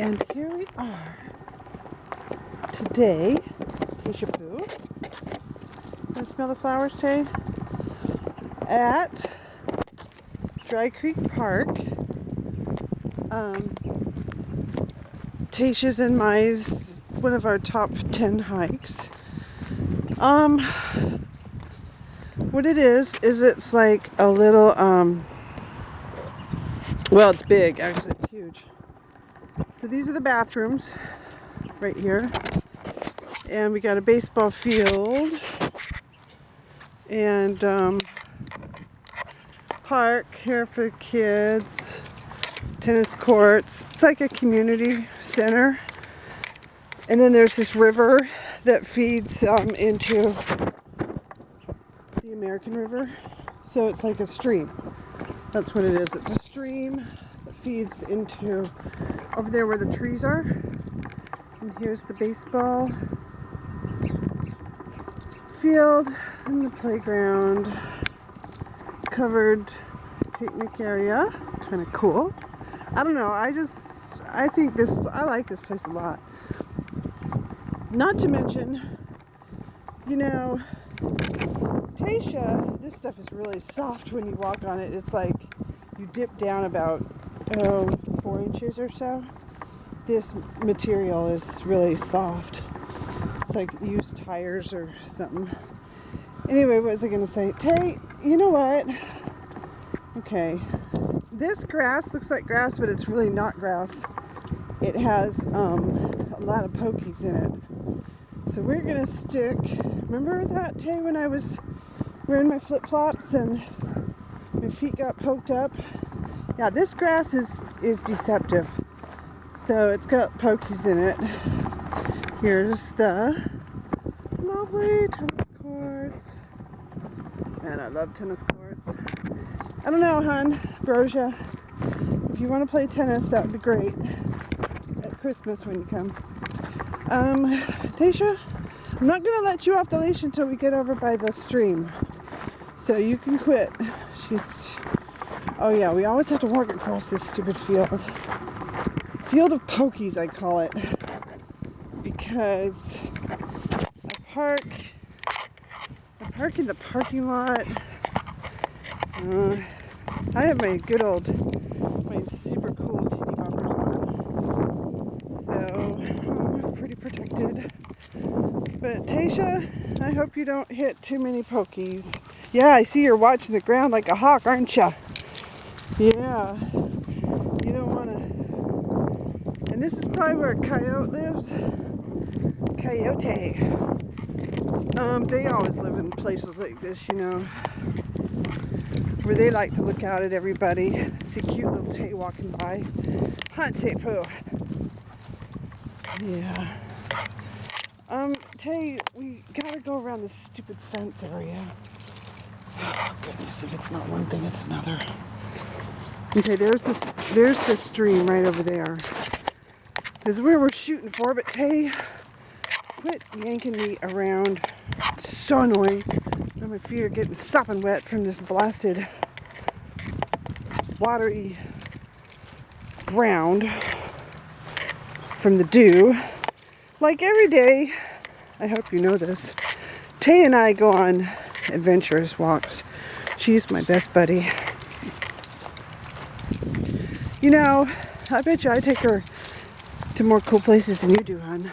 And here we are today, Mighty-Pup. Want to smell the flowers, Tay? At Dry Creek Park. Tasha's and mine's one of our top 10 hikes. What it is it's like a little, well, it's big, actually, it's huge. So these are the bathrooms right here. And we got a baseball field and park here for kids, tennis courts. It's like a community center. And then there's this river that feeds into the American River. So it's like a stream. That's what it is. It's a stream that feeds into over there where the trees are. And here's the baseball field and the playground. Covered picnic area. Kind of cool. I don't know. I like this place a lot. Not to mention, you know, Tasha, this stuff is really soft when you walk on it. It's like you dip down about 4 inches or so. This material is really soft. It's like used tires or something. Anyway, what was I going to say? Tay, you know what? Okay. This grass looks like grass, but it's really not grass. It has a lot of pokies in it. So we're going to stick, remember that, Tay, when I was wearing my flip-flops and my feet got poked up? Yeah, this grass is deceptive. So it's got pokies in it. Here's the lovely tennis courts. Man, I love tennis courts. I don't know, hon, Brosia. If you want to play tennis, that would be great. At Christmas when you come. Tasha, I'm not going to let you off the leash until we get over by the stream. So you can quit. Oh yeah, we always have to walk across this stupid field. Field of pokies, I call it. Because I park in the parking lot. I have my super cool titty boppers on. So I'm pretty protected. But Tasha, I hope you don't hit too many pokies. Yeah, I see you're watching the ground like a hawk, aren't you? Yeah. You don't want to. And this is probably where a coyote lives. Coyote. They always live in places like this, you know, where they like to look out at everybody. See cute little Tay walking by. Hi, Tay-Poo. Yeah. Tay, we gotta go around this stupid fence area. Oh goodness, if it's not one thing, it's another. Okay, there's the stream right over there. This is where we're shooting for, but Tay, quit yanking me around. It's so annoying. Now my feet are getting sopping wet from this blasted watery ground from the dew. Like every day, I hope you know this, Tay and I go on adventurous walks. She's my best buddy. You know, I bet you I take her to more cool places than you do, hon.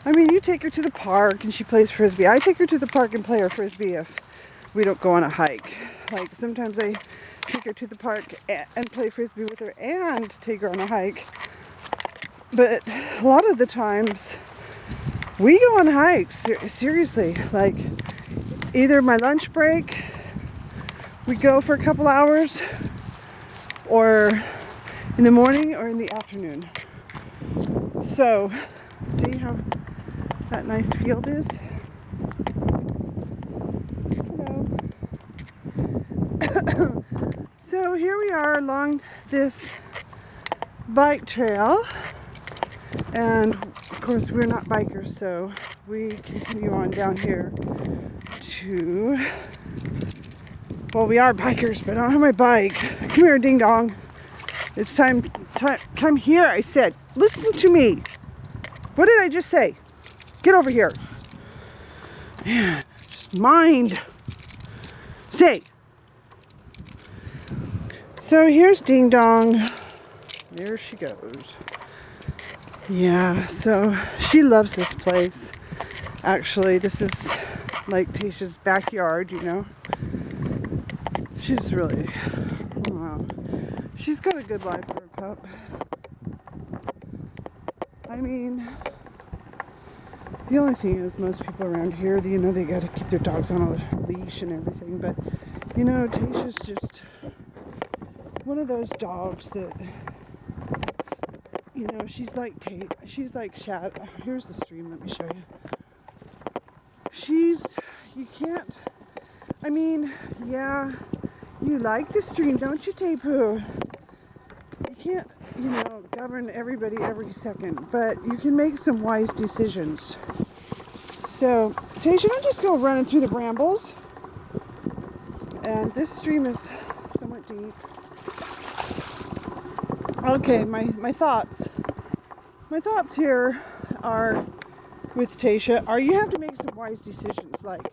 I mean, you take her to the park and she plays frisbee. I take her to the park and play her frisbee if we don't go on a hike. Like sometimes I take her to the park and play frisbee with her and take her on a hike. But a lot of the times we go on hikes, seriously. Like either my lunch break, we go for a couple hours, or in the morning or in the afternoon. So, see how that nice field is? Hello. So here we are along this bike trail. And of course we're not bikers, so we continue on down here to, well, we are bikers, but I don't have my bike. Come here, ding dong. It's time Come here, I said. Listen to me. What did I just say? Get over here. Yeah, just mind. Stay. So here's Ding Dong. There she goes. Yeah, so she loves this place. Actually, this is like Tasha's backyard, you know. She's really, wow. She's got a good life for a pup. I mean, the only thing is most people around here, you know, they got to keep their dogs on a leash and everything. But, you know, Tasha's just one of those dogs that, you know, she's like Shadow. Here's the stream, let me show you. You can't, I mean, yeah, you like the stream, don't you, Tapu? You can't, you know, govern everybody every second, but you can make some wise decisions. So, Tasha, don't just go running through the brambles. And this stream is somewhat deep. Okay, my thoughts. My thoughts here are with Tasha are you have to make some wise decisions. Like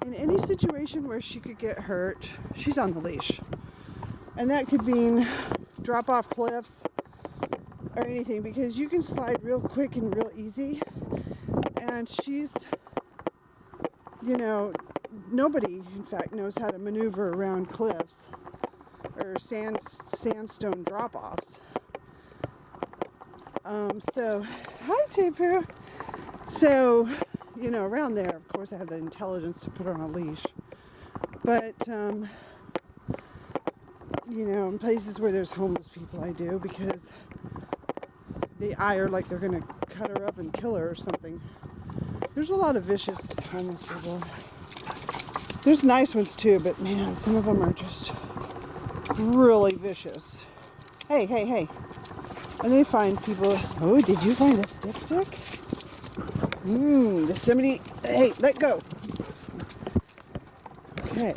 in any situation where she could get hurt, she's on the leash. And that could mean drop off cliffs or anything, because you can slide real quick and real easy. And she's, you know, nobody in fact knows how to maneuver around cliffs or sandstone drop-offs. So, hi Tapu. So, you know, around there, of course, I have the intelligence to put her on a leash. But, you know, in places where there's homeless people, I do, because they eye her like they're going to cut her up and kill her or something. There's a lot of vicious homeless people. There's nice ones too, but man, some of them are just really vicious. Hey, hey, hey. And they find people, oh, did you find a stick? Does somebody, hey, let go. Okay.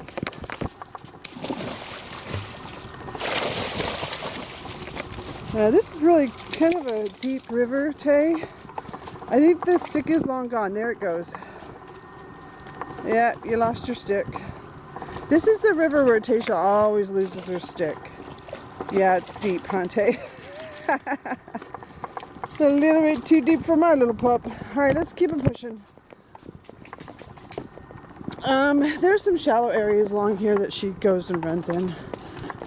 This is really kind of a deep river, Tay. I think the stick is long gone. There it goes. Yeah, you lost your stick. This is the river where Tasha always loses her stick. Yeah, it's deep, huh, Tay? A little bit too deep for my little pup. Alright, let's keep it pushing. There's some shallow areas along here that she goes and runs in.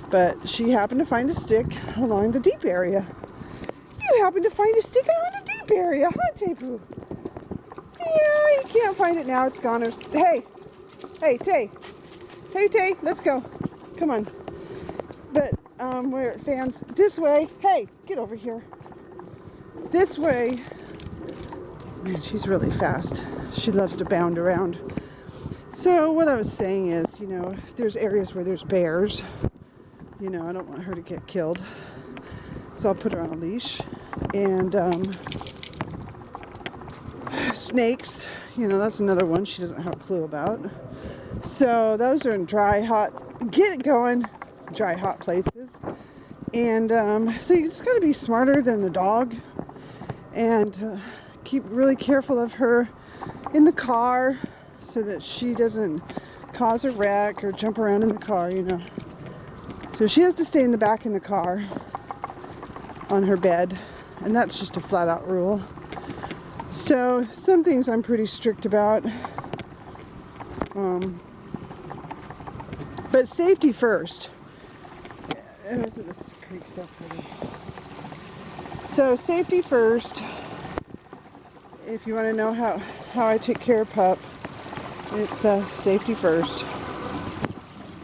But she happened to find a stick along the deep area. You happened to find a stick along the deep area, huh, Tapu? Yeah, you can't find it now. It's gone. Hey, Tay. Hey, Tay, let's go. Come on. But we're fans. This way. Hey, get over here. This way. Man, she's really fast. She loves to bound around. So what I was saying is, you know, there's areas where there's bears. You know, I don't want her to get killed. So I'll put her on a leash. And snakes, you know, that's another one she doesn't have a clue about. So those are in dry, hot, get it going, dry, hot places. And so you just got to be smarter than the dog. And keep really careful of her in the car so that she doesn't cause a wreck or jump around in the car, you know. So she has to stay in the back in the car on her bed, and that's just a flat out rule. So some things I'm pretty strict about, but safety first. Isn't this creek so pretty? So safety first. If you want to know how I take care of pup, it's safety first.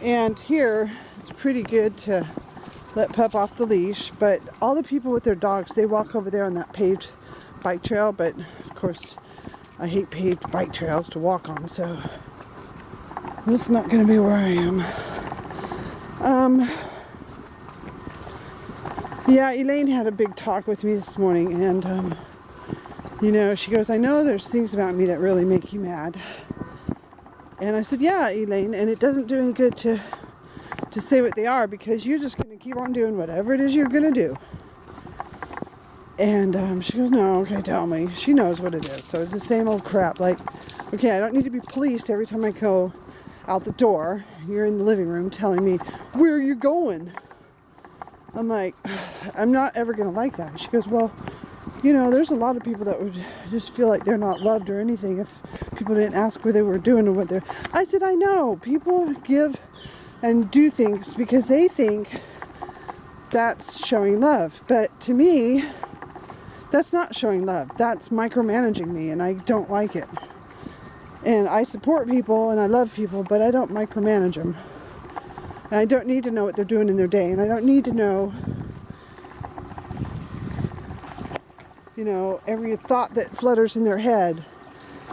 And here it's pretty good to let pup off the leash, but all the people with their dogs, they walk over there on that paved bike trail, but of course I hate paved bike trails to walk on, so that's not going to be where I am. Yeah, Elaine had a big talk with me this morning, and you know, she goes, I know there's things about me that really make you mad. And I said, yeah, Elaine, and it doesn't do any good to say what they are, because you're just going to keep on doing whatever it is you're going to do. And she goes, no, okay, tell me. She knows what it is. So it's the same old crap. Like, okay, I don't need to be policed every time I go out the door. You're in the living room telling me, where are you going? I'm like, I'm not ever going to like that. She goes, well, you know, there's a lot of people that would just feel like they're not loved or anything if people didn't ask where they were doing or what they're... I said, I know. People give and do things because they think that's showing love. But to me, that's not showing love. That's micromanaging me, and I don't like it. And I support people and I love people, but I don't micromanage them. And I don't need to know what they're doing in their day, and I don't need to know, you know, every thought that flutters in their head.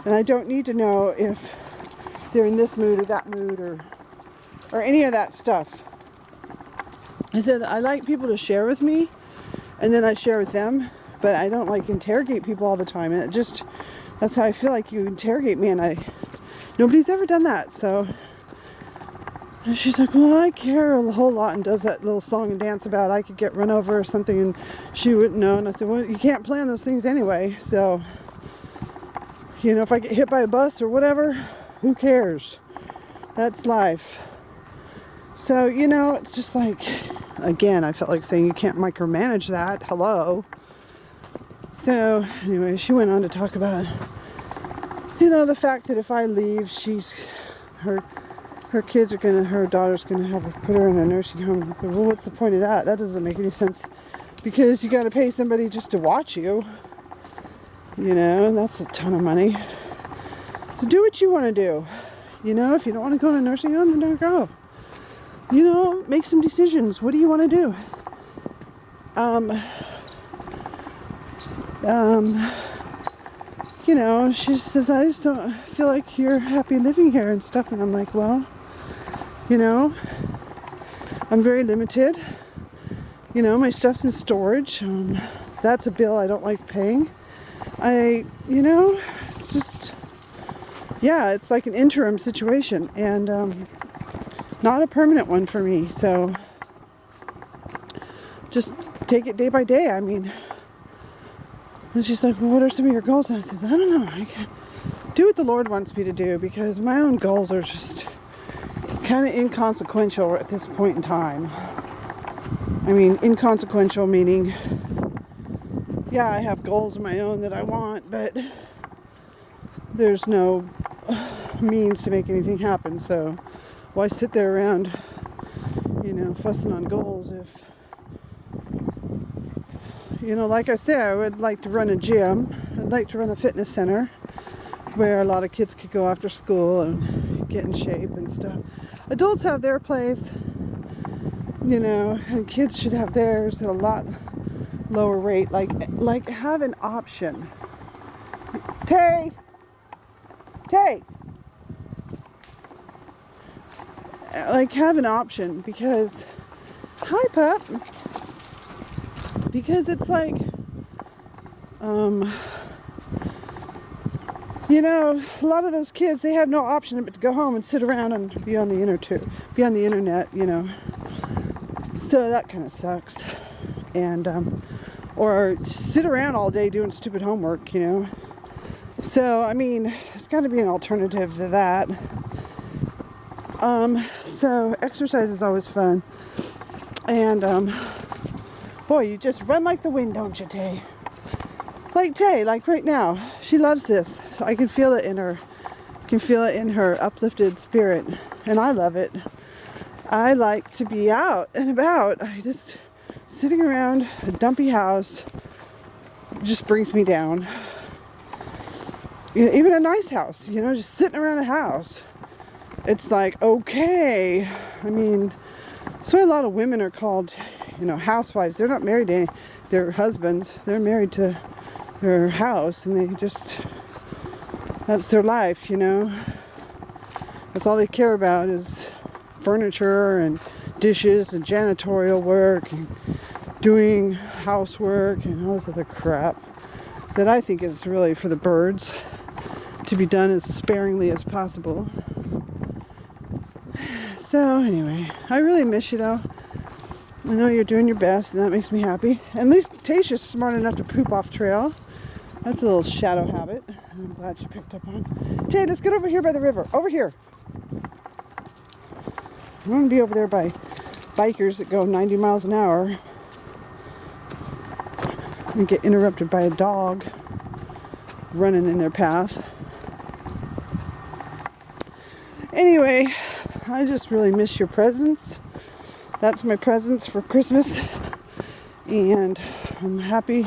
And I don't need to know if they're in this mood or that mood or any of that stuff. I said I like people to share with me, and then I share with them. But I don't like interrogate people all the time, and that's how I feel like you interrogate me, and nobody's ever done that. So, and she's like, well, I care a whole lot, and does that little song and dance about I could get run over or something, and she wouldn't know. And I said, well, you can't plan those things anyway, so, you know, if I get hit by a bus or whatever, who cares? That's life. So, you know, it's just like, again, I felt like saying you can't micromanage that. Hello. So anyway, she went on to talk about, you know, the fact that if I leave, her daughter's gonna put her in a nursing home. I said, well, what's the point of that? That doesn't make any sense, because you got to pay somebody just to watch you. You know, and that's a ton of money. So do what you want to do. You know, if you don't want to go to a nursing home, then don't go. You know, make some decisions. What do you want to do? You know, she says, I just don't feel like you're happy living here and stuff. And I'm like, well, you know, I'm very limited. You know, my stuff's in storage. That's a bill I don't like paying. You know, it's just, yeah, it's like an interim situation, and not a permanent one for me. So just take it day by day. I mean, and she's like, well, what are some of your goals? And I says, I don't know. I can do what the Lord wants me to do, because my own goals are just kind of inconsequential at this point in time. I mean, inconsequential meaning, yeah, I have goals of my own that I want, but there's no means to make anything happen. So why sit there around, you know, fussing on goals if, you know, like I said, I would like to run a gym. I'd like to run a fitness center where a lot of kids could go after school and get in shape and stuff. Adults have their place, you know, and kids should have theirs at a lot lower rate. Like have an option. Tay! Like, have an option, because, hi, pup. Because it's like, you know, a lot of those kids, they have no option but to go home and sit around and be on the internet, you know. So that kind of sucks. And, or sit around all day doing stupid homework, you know. So, I mean, there's got to be an alternative to that. So exercise is always fun. And, boy, you just run like the wind, don't you, Tay? Like Tay, like right now. She loves this. I can feel it in her. I can feel it in her uplifted spirit. And I love it. I like to be out and about. I just, sitting around a dumpy house just brings me down. Even a nice house, you know, just sitting around a house. It's like, okay. I mean, that's why a lot of women are called, you know, housewives. They're not married to their husbands. They're married to their house, and they just, that's their life, you know. That's all they care about is furniture and dishes and janitorial work and doing housework and all this other crap that I think is really for the birds, to be done as sparingly as possible. So anyway, I really miss you though. I know you're doing your best, and that makes me happy. At least Tasha's smart enough to poop off trail. That's a little shadow habit I'm glad she picked up on. Tay, let's get over here by the river. Over here. I want to be over there by bikers that go 90 miles an hour and get interrupted by a dog running in their path. Anyway, I just really miss your presence. That's my presents for Christmas. And I'm happy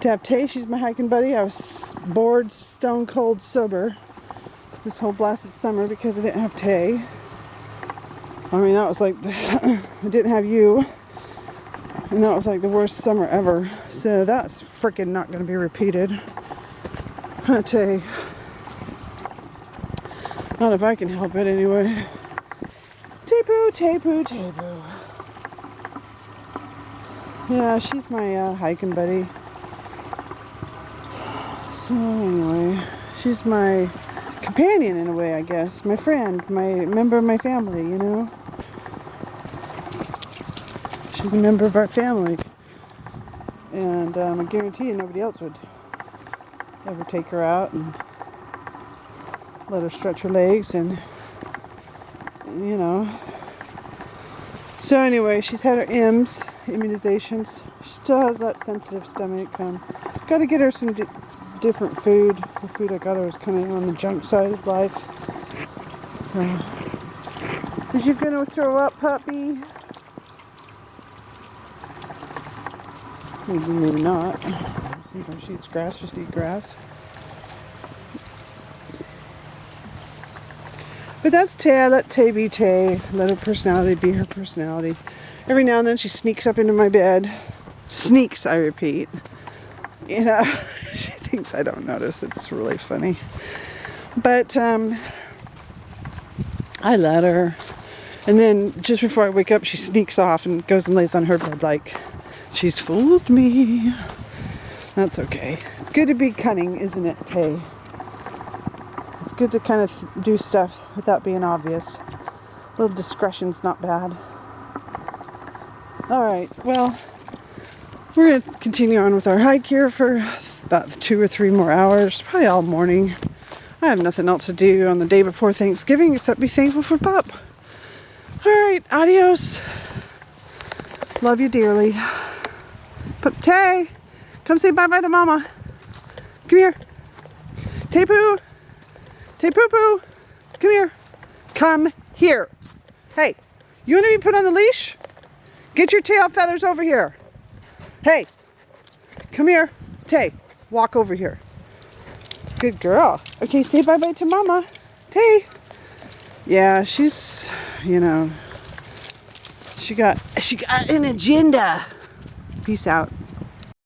to have Tay. She's my hiking buddy. I was bored, stone cold sober this whole blasted summer because I didn't have Tay. I mean, that was like, I didn't have you. And that was like the worst summer ever. So that's freaking not going to be repeated. Tay. Not if I can help it anyway. Tay-poo, tay-poo, tay-poo. Yeah, she's my hiking buddy. So anyway, she's my companion in a way, I guess. My friend, my member of my family, you know. She's a member of our family. And I guarantee you nobody else would ever take her out and let her stretch her legs and, you know. So anyway, she's had her immunizations. She still has that sensitive stomach. Got to get her some different food. The food I got her was kind of on the junk side of life. So, is you gonna throw up, puppy? Maybe not. Sometimes she eats grass, just eat grass. But that's Tay. I let Tay be Tay. Let her personality be her personality. Every now and then she sneaks up into my bed. Sneaks, I repeat. You know, she thinks I don't notice. It's really funny. But I let her. And then just before I wake up, she sneaks off and goes and lays on her bed like she's fooled me. That's okay. It's good to be cunning, isn't it, Tay? It's good to kind of do stuff without being obvious. A little discretion's not bad. Alright, well, we're going to continue on with our hike here for about 2 or 3 more hours, probably all morning. I have nothing else to do on the day before Thanksgiving except be thankful for Pup. Alright, adios. Love you dearly. Tay, come say bye-bye to Mama. Come here. Tay-poo. Tay-poo-poo. Come here. Come here. Hey, you want to be put on the leash? Get your tail feathers over here. Hey, come here. Tay, walk over here. Good girl. Okay, say bye-bye to Mama. Tay. Yeah, she's, you know, she got an agenda. Peace out.